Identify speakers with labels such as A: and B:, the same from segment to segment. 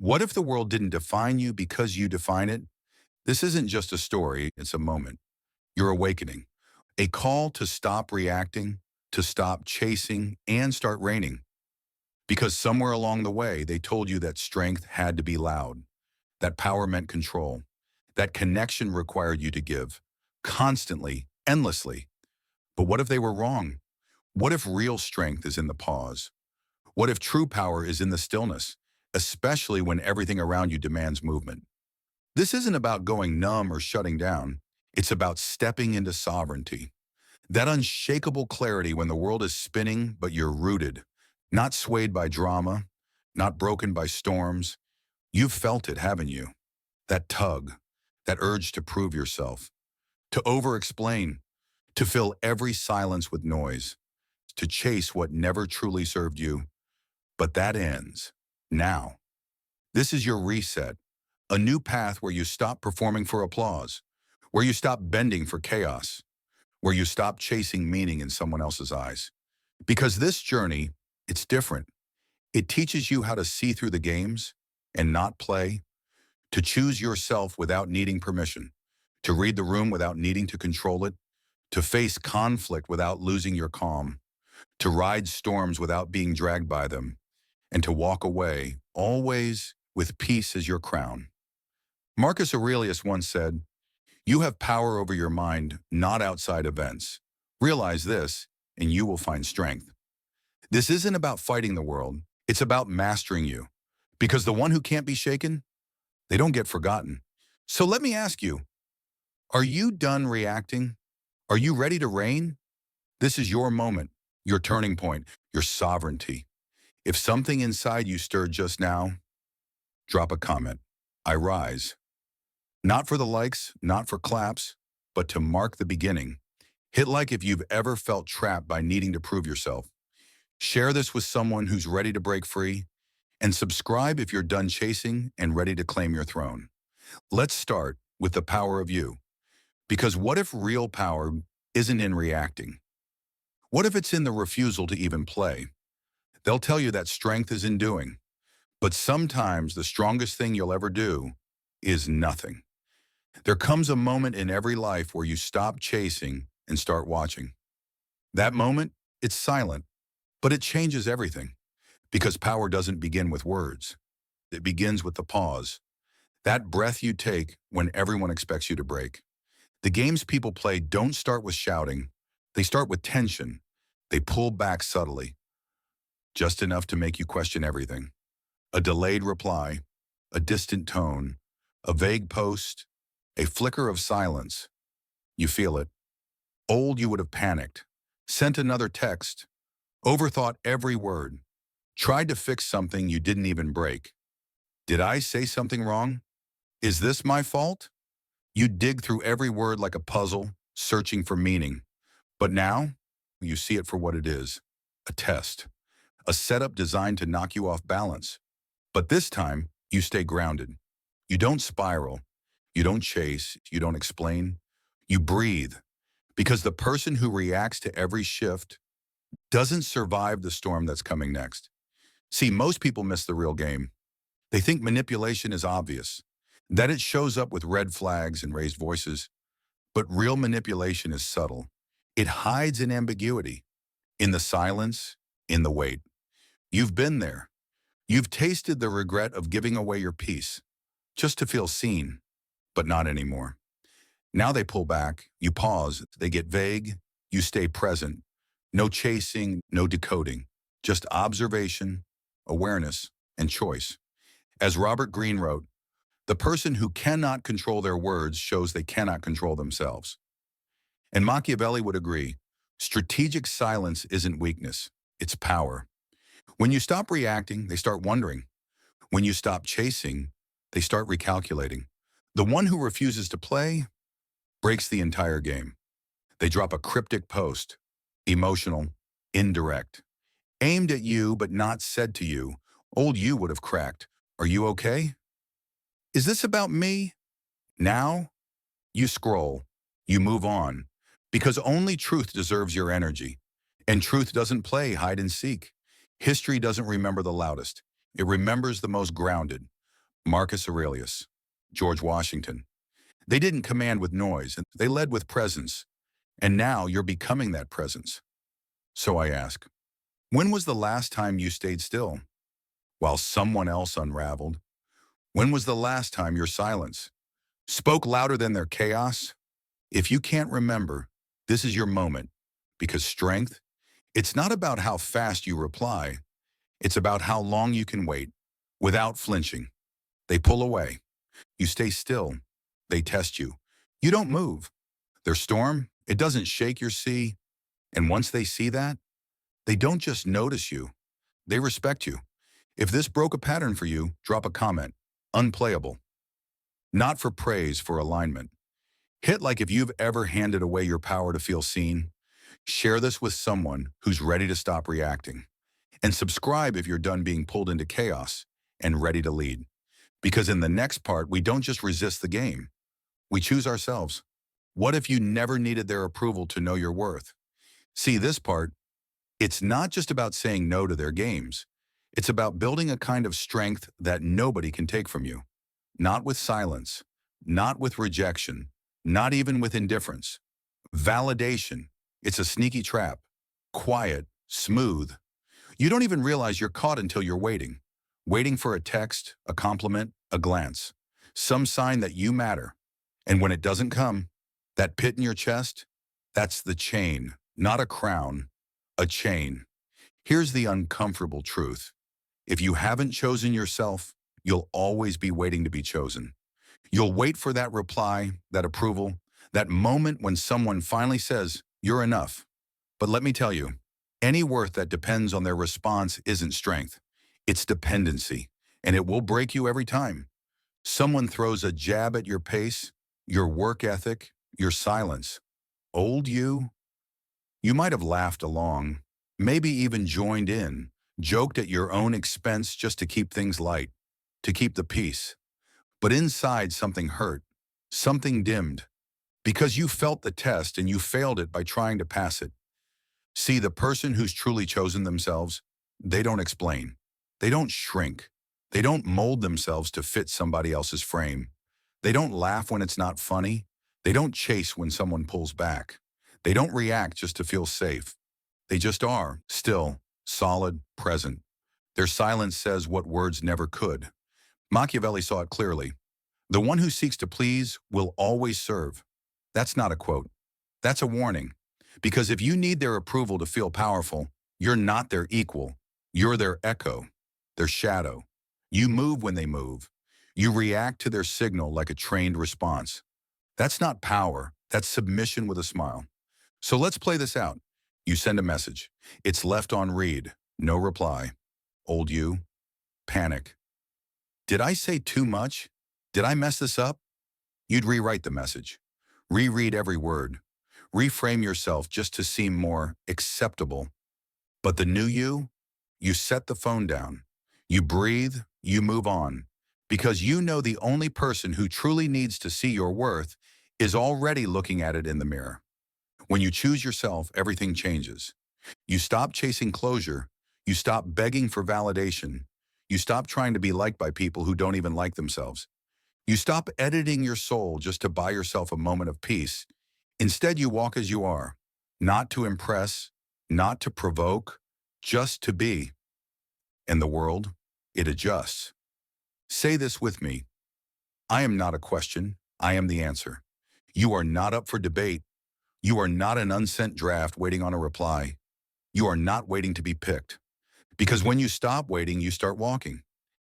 A: What if the world didn't define you because you define it? This isn't just a story, it's a moment. You're awakening. A call to stop reacting, to stop chasing, and start reigning. Because somewhere along the way, they told you that strength had to be loud, that power meant control, that connection required you to give, constantly, endlessly. But what if they were wrong? What if real strength is in the pause? What if true power is in the stillness, especially when everything around you demands movement? This isn't about going numb or shutting down. It's about stepping into sovereignty. That unshakable clarity when the world is spinning, but you're rooted, not swayed by drama, not broken by storms. You've felt it, haven't you? That tug, that urge to prove yourself, to over-explain, to fill every silence with noise, to chase what never truly served you. But that ends now. This is your reset, a new path where you stop performing for applause, where you stop bending for chaos, where you stop chasing meaning in someone else's eyes. Because this journey, it's different. It teaches you how to see through the games and not play, to choose yourself without needing permission, to read the room without needing to control it, to face conflict without losing your calm, to ride storms without being dragged by them, and to walk away, always with peace as your crown. Marcus Aurelius once said, "You have power over your mind, not outside events. Realize this, and you will find strength." This isn't about fighting the world, it's about mastering you. Because the one who can't be shaken, they don't get forgotten. So let me ask you, are you done reacting? Are you ready to reign? This is your moment, your turning point, your sovereignty. If something inside you stirred just now, drop a comment. I rise. Not for the likes, not for claps, but to mark the beginning. Hit like if you've ever felt trapped by needing to prove yourself. Share this with someone who's ready to break free. And subscribe if you're done chasing and ready to claim your throne. Let's start with the power of you. Because what if real power isn't in reacting? What if it's in the refusal to even play? They'll tell you that strength is in doing. But sometimes the strongest thing you'll ever do is nothing. There comes a moment in every life where you stop chasing and start watching. That moment, it's silent, but it changes everything. Because power doesn't begin with words. It begins with the pause. That breath you take when everyone expects you to break. The games people play don't start with shouting. They start with tension. They pull back subtly, just enough to make you question everything. A delayed reply, a distant tone, a vague post, a flicker of silence. You feel it. Old, you would have panicked, sent another text, overthought every word, tried to fix something you didn't even break. Did I say something wrong? Is this my fault? You dig through every word like a puzzle, searching for meaning. But now, you see it for what it is, a test, a setup designed to knock you off balance. But this time, you stay grounded. You don't spiral. You don't chase. You don't explain. You breathe. Because the person who reacts to every shift doesn't survive the storm that's coming next. See, most people miss the real game. They think manipulation is obvious, that it shows up with red flags and raised voices. But real manipulation is subtle. It hides in ambiguity, in the silence, in the wait. You've been there. You've tasted the regret of giving away your peace, just to feel seen, but not anymore. Now they pull back, you pause, they get vague, you stay present. No chasing, no decoding, just observation, awareness, and choice. As Robert Greene wrote, the person who cannot control their words shows they cannot control themselves. And Machiavelli would agree, strategic silence isn't weakness, it's power. When you stop reacting, they start wondering. When you stop chasing, they start recalculating. The one who refuses to play breaks the entire game. They drop a cryptic post, emotional, indirect, aimed at you but not said to you. Old you would have cracked. Are you okay? Is this about me? Now, you scroll, you move on, because only truth deserves your energy. And truth doesn't play hide and seek. History doesn't remember the loudest. It remembers the most grounded. Marcus Aurelius, George Washington. They didn't command with noise, and they led with presence. And now you're becoming that presence. So I ask, when was the last time you stayed still while someone else unraveled? When was the last time your silence spoke louder than their chaos? If you can't remember, this is your moment. Because strength, it's not about how fast you reply. It's about how long you can wait without flinching. They pull away. You stay still. They test you. You don't move. Their storm, it doesn't shake your sea. And once they see that, they don't just notice you. They respect you. If this broke a pattern for you, drop a comment. Unplayable. Not for praise, for alignment. Hit like if you've ever handed away your power to feel seen. Share this with someone who's ready to stop reacting. And subscribe if you're done being pulled into chaos and ready to lead. Because in the next part, we don't just resist the game. We choose ourselves. What if you never needed their approval to know your worth? See, this part, it's not just about saying no to their games. It's about building a kind of strength that nobody can take from you. Not with silence, not with rejection, not even with indifference. Validation, it's a sneaky trap. Quiet, smooth. You don't even realize you're caught until you're waiting. Waiting for a text, a compliment, a glance. Some sign that you matter. And when it doesn't come, that pit in your chest, that's the chain, not a crown, a chain. Here's the uncomfortable truth. If you haven't chosen yourself, you'll always be waiting to be chosen. You'll wait for that reply, that approval, that moment when someone finally says, you're enough. But let me tell you, any worth that depends on their response isn't strength. It's dependency, and it will break you every time. Someone throws a jab at your pace, your work ethic, your silence. Old you? You might have laughed along, maybe even joined in, joked at your own expense just to keep things light, to keep the peace. But inside something hurt, something dimmed, because you felt the test and you failed it by trying to pass it. See, the person who's truly chosen themselves, they don't explain. They don't shrink. They don't mold themselves to fit somebody else's frame. They don't laugh when it's not funny. They don't chase when someone pulls back. They don't react just to feel safe. They just are, still, solid, present. Their silence says what words never could. Machiavelli saw it clearly. The one who seeks to please will always serve. That's not a quote. That's a warning. Because if you need their approval to feel powerful, you're not their equal. You're their echo, their shadow. You move when they move. You react to their signal like a trained response. That's not power. That's submission with a smile. So let's play this out. You send a message. It's left on read. No reply. Old you. Panic. Did I say too much? Did I mess this up? You'd rewrite the message. Reread every word. Reframe yourself just to seem more acceptable. But the new you set the phone down. You breathe, you move on. Because you know the only person who truly needs to see your worth is already looking at it in the mirror. When you choose yourself, everything changes. You stop chasing closure. You stop begging for validation. You stop trying to be liked by people who don't even like themselves. You stop editing your soul just to buy yourself a moment of peace. Instead, you walk as you are, not to impress, not to provoke, just to be. And the world, it adjusts. Say this with me. I am not a question. I am the answer. You are not up for debate. You are not an unsent draft waiting on a reply. You are not waiting to be picked. Because when you stop waiting, you start walking.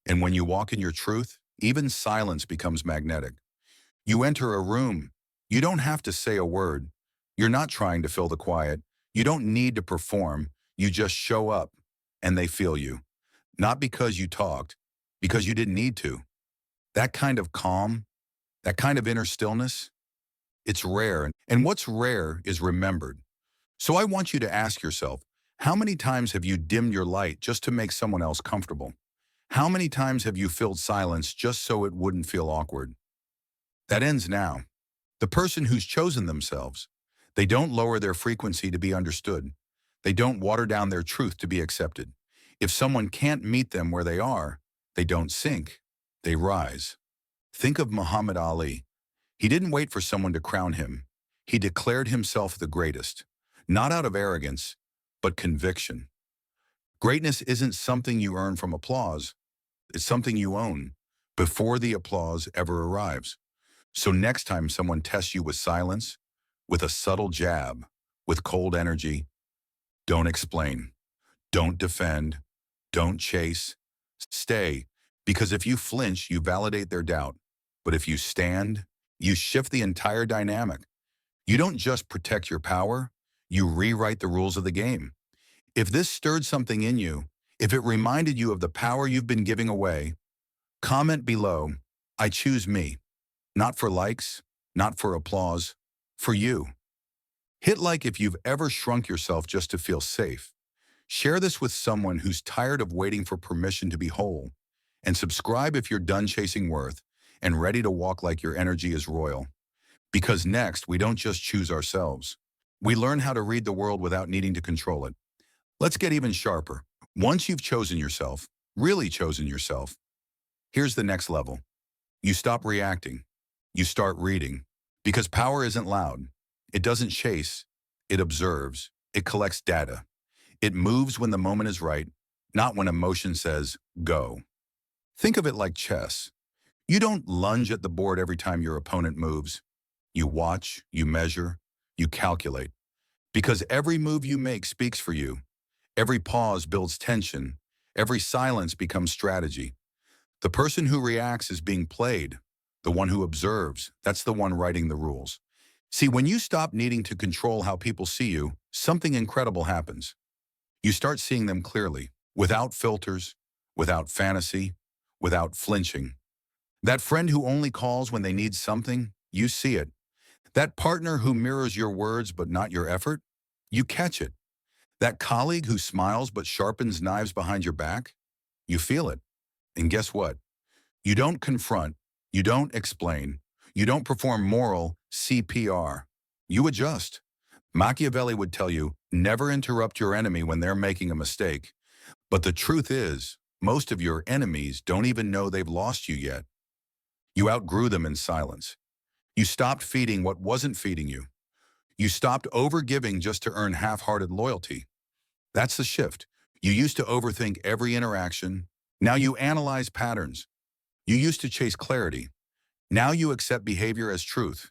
A: And when you walk in your truth, even silence becomes magnetic. You enter a room. You don't have to say a word. You're not trying to fill the quiet. You don't need to perform. You just show up, and they feel you. Not because you talked, because you didn't need to. That kind of calm, that kind of inner stillness, it's rare. And what's rare is remembered. So I want you to ask yourself, how many times have you dimmed your light just to make someone else comfortable? How many times have you filled silence just so it wouldn't feel awkward? That ends now. The person who's chosen themselves, they don't lower their frequency to be understood. They don't water down their truth to be accepted. If someone can't meet them where they are, they don't sink. they rise. Think of Muhammad Ali. He didn't wait for someone to crown him. He declared himself the greatest, not out of arrogance, but conviction. Greatness isn't something you earn from applause. It's something you own before the applause ever arrives. So next time someone tests you with silence, with a subtle jab, with cold energy, don't explain, don't defend, don't chase, stay. Because if you flinch, you validate their doubt. But if you stand, you shift the entire dynamic. You don't just protect your power, you rewrite the rules of the game. If this stirred something in you, if it reminded you of the power you've been giving away, comment below, I choose me. Not for likes, not for applause, for you. Hit like if you've ever shrunk yourself just to feel safe. Share this with someone who's tired of waiting for permission to be whole. And subscribe if you're done chasing worth and ready to walk like your energy is royal. Because next, we don't just choose ourselves. We learn how to read the world without needing to control it. Let's get even sharper. Once you've chosen yourself, really chosen yourself, here's the next level. You stop reacting. You start reading. Because power isn't loud. It doesn't chase. It observes. It collects data. It moves when the moment is right, not when emotion says, go. Think of it like chess. You don't lunge at the board every time your opponent moves. You watch, you measure, you calculate. Because every move you make speaks for you. Every pause builds tension. Every silence becomes strategy. The person who reacts is being played. The one who observes, that's the one writing the rules. See, when you stop needing to control how people see you, something incredible happens. You start seeing them clearly, without filters, without fantasy, without flinching. That friend who only calls when they need something, you see it. That partner who mirrors your words but not your effort, you catch it. That colleague who smiles but sharpens knives behind your back, you feel it. And guess what? You don't confront, you don't explain, you don't perform moral CPR. You adjust. Machiavelli would tell you, never interrupt your enemy when they're making a mistake. But the truth is, most of your enemies don't even know they've lost you yet. You outgrew them in silence. You stopped feeding what wasn't feeding you. You stopped overgiving just to earn half-hearted loyalty. That's the shift. You used to overthink every interaction. Now you analyze patterns. You used to chase clarity. Now you accept behavior as truth.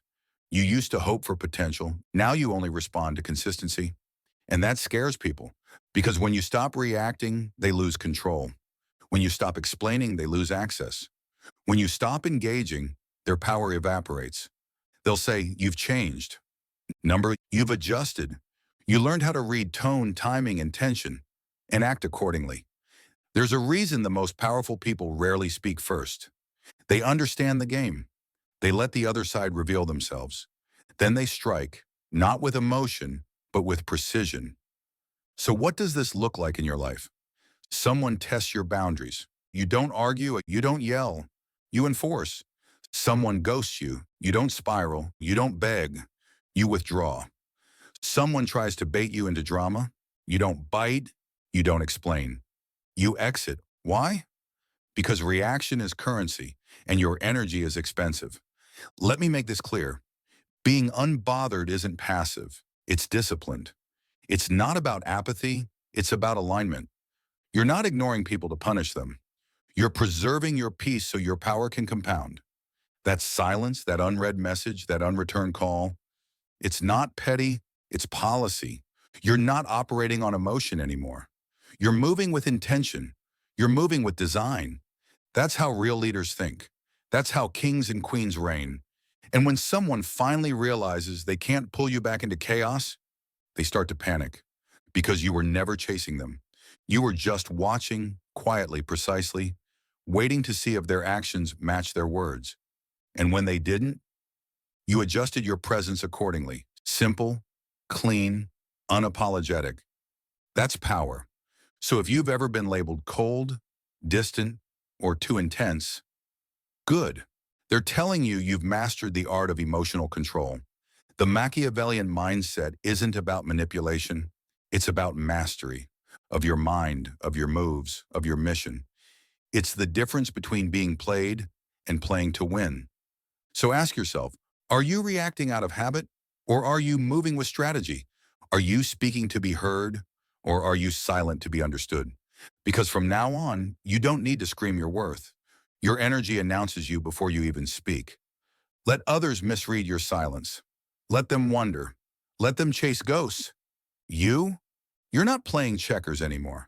A: You used to hope for potential. Now you only respond to consistency. And that scares people. Because when you stop reacting, they lose control. When you stop explaining, they lose access. When you stop engaging, their power evaporates. They'll say, you've changed. Number, you've adjusted. You learned how to read tone, timing, and tension, and act accordingly. There's a reason the most powerful people rarely speak first. They understand the game. They let the other side reveal themselves. Then they strike, not with emotion, but with precision. So what does this look like in your life? Someone tests your boundaries. You don't argue, you don't yell, you enforce. Someone ghosts you. You don't spiral, you don't beg, you withdraw. Someone tries to bait you into drama. You don't bite, you don't explain. You exit. Why? Because reaction is currency and your energy is expensive. Let me make this clear. Being unbothered isn't passive, it's disciplined. It's not about apathy, it's about alignment. You're not ignoring people to punish them. You're preserving your peace so your power can compound. That silence, that unread message, that unreturned call, it's not petty, it's policy. You're not operating on emotion anymore. You're moving with intention. You're moving with design. That's how real leaders think. That's how kings and queens reign. And when someone finally realizes they can't pull you back into chaos, they start to panic because you were never chasing them. You were just watching, quietly, precisely, waiting to see if their actions match their words. And when they didn't, you adjusted your presence accordingly. Simple, clean, unapologetic. That's power. So if you've ever been labeled cold, distant, or too intense, good. They're telling you you've mastered the art of emotional control. The Machiavellian mindset isn't about manipulation. It's about mastery of your mind, of your moves, of your mission. It's the difference between being played and playing to win. So ask yourself, are you reacting out of habit or are you moving with strategy? Are you speaking to be heard or are you silent to be understood? Because from now on, you don't need to scream your worth. Your energy announces you before you even speak. Let others misread your silence. Let them wonder. Let them chase ghosts. You? You're not playing checkers anymore.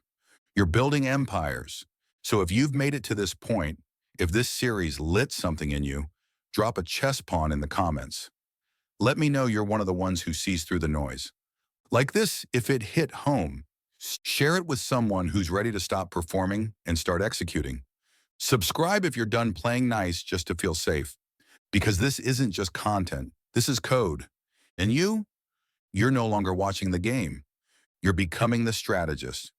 A: You're building empires. So if you've made it to this point, if this series lit something in you, drop a chess pawn in the comments. Let me know you're one of the ones who sees through the noise. Like this, if it hit home, share it with someone who's ready to stop performing and start executing. Subscribe if you're done playing nice just to feel safe, because this isn't just content, this is code. And you're no longer watching the game. You're becoming the strategist.